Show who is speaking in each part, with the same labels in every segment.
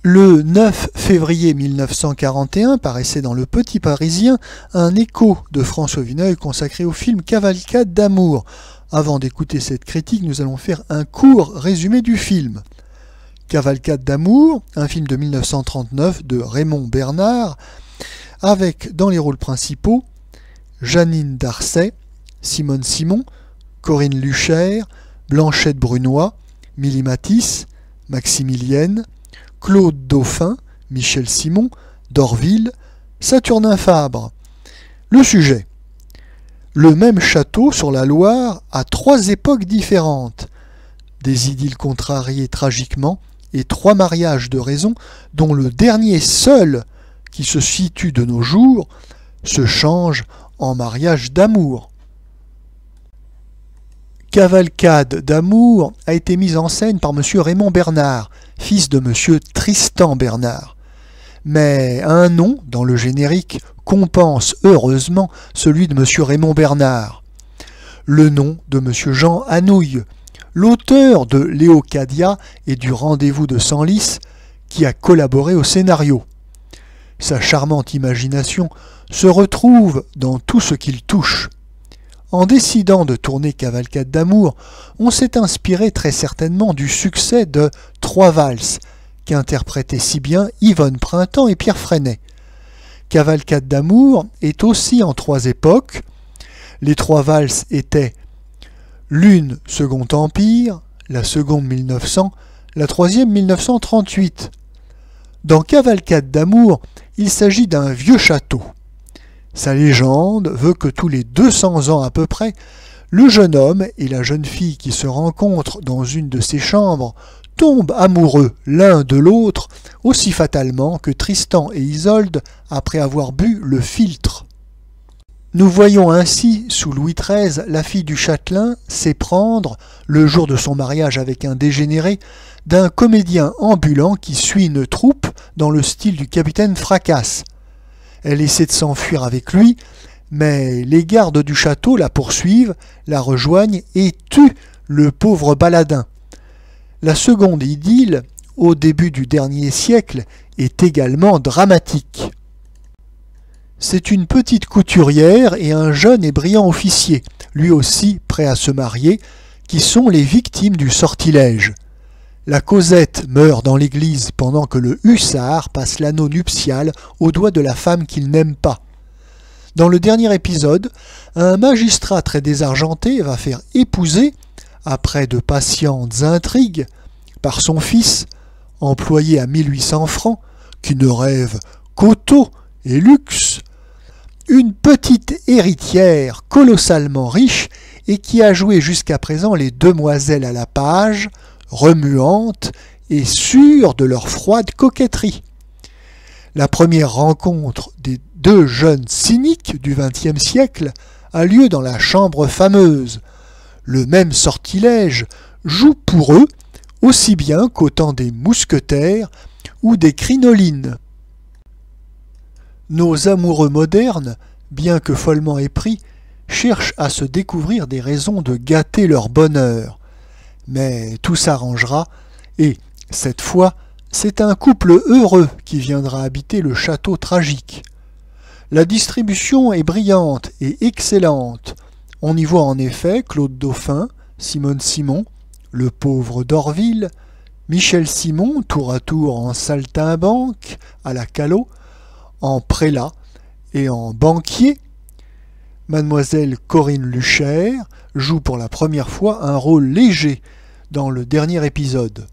Speaker 1: Le 9 février 1941 paraissait dans Le Petit Parisien un écho de François Vineuil consacré au film Cavalcade d'amour. Avant d'écouter cette critique, nous allons faire un court résumé du film. Cavalcade d'amour, un film de 1939 de Raymond Bernard, avec dans les rôles principaux Jeannine Darcet, Simone Simon, Corinne Luchaire, Blanchette Brunoy, Milly Matisse, Maximilienne, Claude Dauphin, Michel Simon, Dorville, Saturnin Fabre. Le sujet. Le même château sur la Loire à 3 époques différentes. Des idylles contrariées tragiquement et 3 mariages de raison dont le dernier seul, qui se situe de nos jours, se change en mariage d'amour. Cavalcade d'amour a été mise en scène par M. Raymond Bernard, fils de M. Tristan Bernard. Mais un nom, dans le générique, compense heureusement celui de M. Raymond Bernard. Le nom de M. Jean Anouilh, l'auteur de Léocadia et du Rendez-vous de Senlis, qui a collaboré au scénario. Sa charmante imagination se retrouve dans tout ce qu'il touche. En décidant de tourner Cavalcade d'amour, on s'est inspiré très certainement du succès de Trois valses, qu'interprétaient si bien Yvonne Printemps et Pierre Freinet. Cavalcade d'amour est aussi en 3 époques. Les 3 valses étaient l'une Second Empire, la seconde 1900, la troisième 1938. Dans Cavalcade d'amour, il s'agit d'un vieux château. Sa légende veut que tous les 200 ans à peu près, le jeune homme et la jeune fille qui se rencontrent dans une de ses chambres tombent amoureux l'un de l'autre aussi fatalement que Tristan et Isolde après avoir bu le philtre. Nous voyons ainsi, sous Louis XIII, la fille du châtelain s'éprendre, le jour de son mariage avec un dégénéré, d'un comédien ambulant qui suit une troupe dans le style du capitaine Fracasse. Elle essaie de s'enfuir avec lui, mais les gardes du château la poursuivent, la rejoignent et tuent le pauvre baladin. La seconde idylle, au début du dernier siècle, est également dramatique. C'est une petite couturière et un jeune et brillant officier, lui aussi prêt à se marier, qui sont les victimes du sortilège. La Cosette meurt dans l'église pendant que le hussard passe l'anneau nuptial au doigt de la femme qu'il n'aime pas. Dans le dernier épisode, un magistrat très désargenté va faire épouser, après de patientes intrigues, par son fils, employé à 1800 francs, qui ne rêve qu'auto et luxe, une petite héritière colossalement riche et qui a joué jusqu'à présent les demoiselles à la page, remuantes et sûres de leur froide coquetterie. La première rencontre des 2 jeunes cyniques du XXe siècle a lieu dans la chambre fameuse. Le même sortilège joue pour eux aussi bien qu'au temps des mousquetaires ou des crinolines. Nos amoureux modernes, bien que follement épris, cherchent à se découvrir des raisons de gâter leur bonheur. Mais tout s'arrangera, et, cette fois, c'est un couple heureux qui viendra habiter le château tragique. La distribution est brillante et excellente. On y voit en effet Claude Dauphin, Simone Simon, le pauvre Dorville, Michel Simon, tour à tour en saltimbanque, à la Callot, en prélat et en banquier. Mademoiselle Corinne Luchaire joue pour la première fois un rôle léger dans le dernier épisode.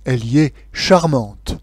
Speaker 1: Elle y est charmante.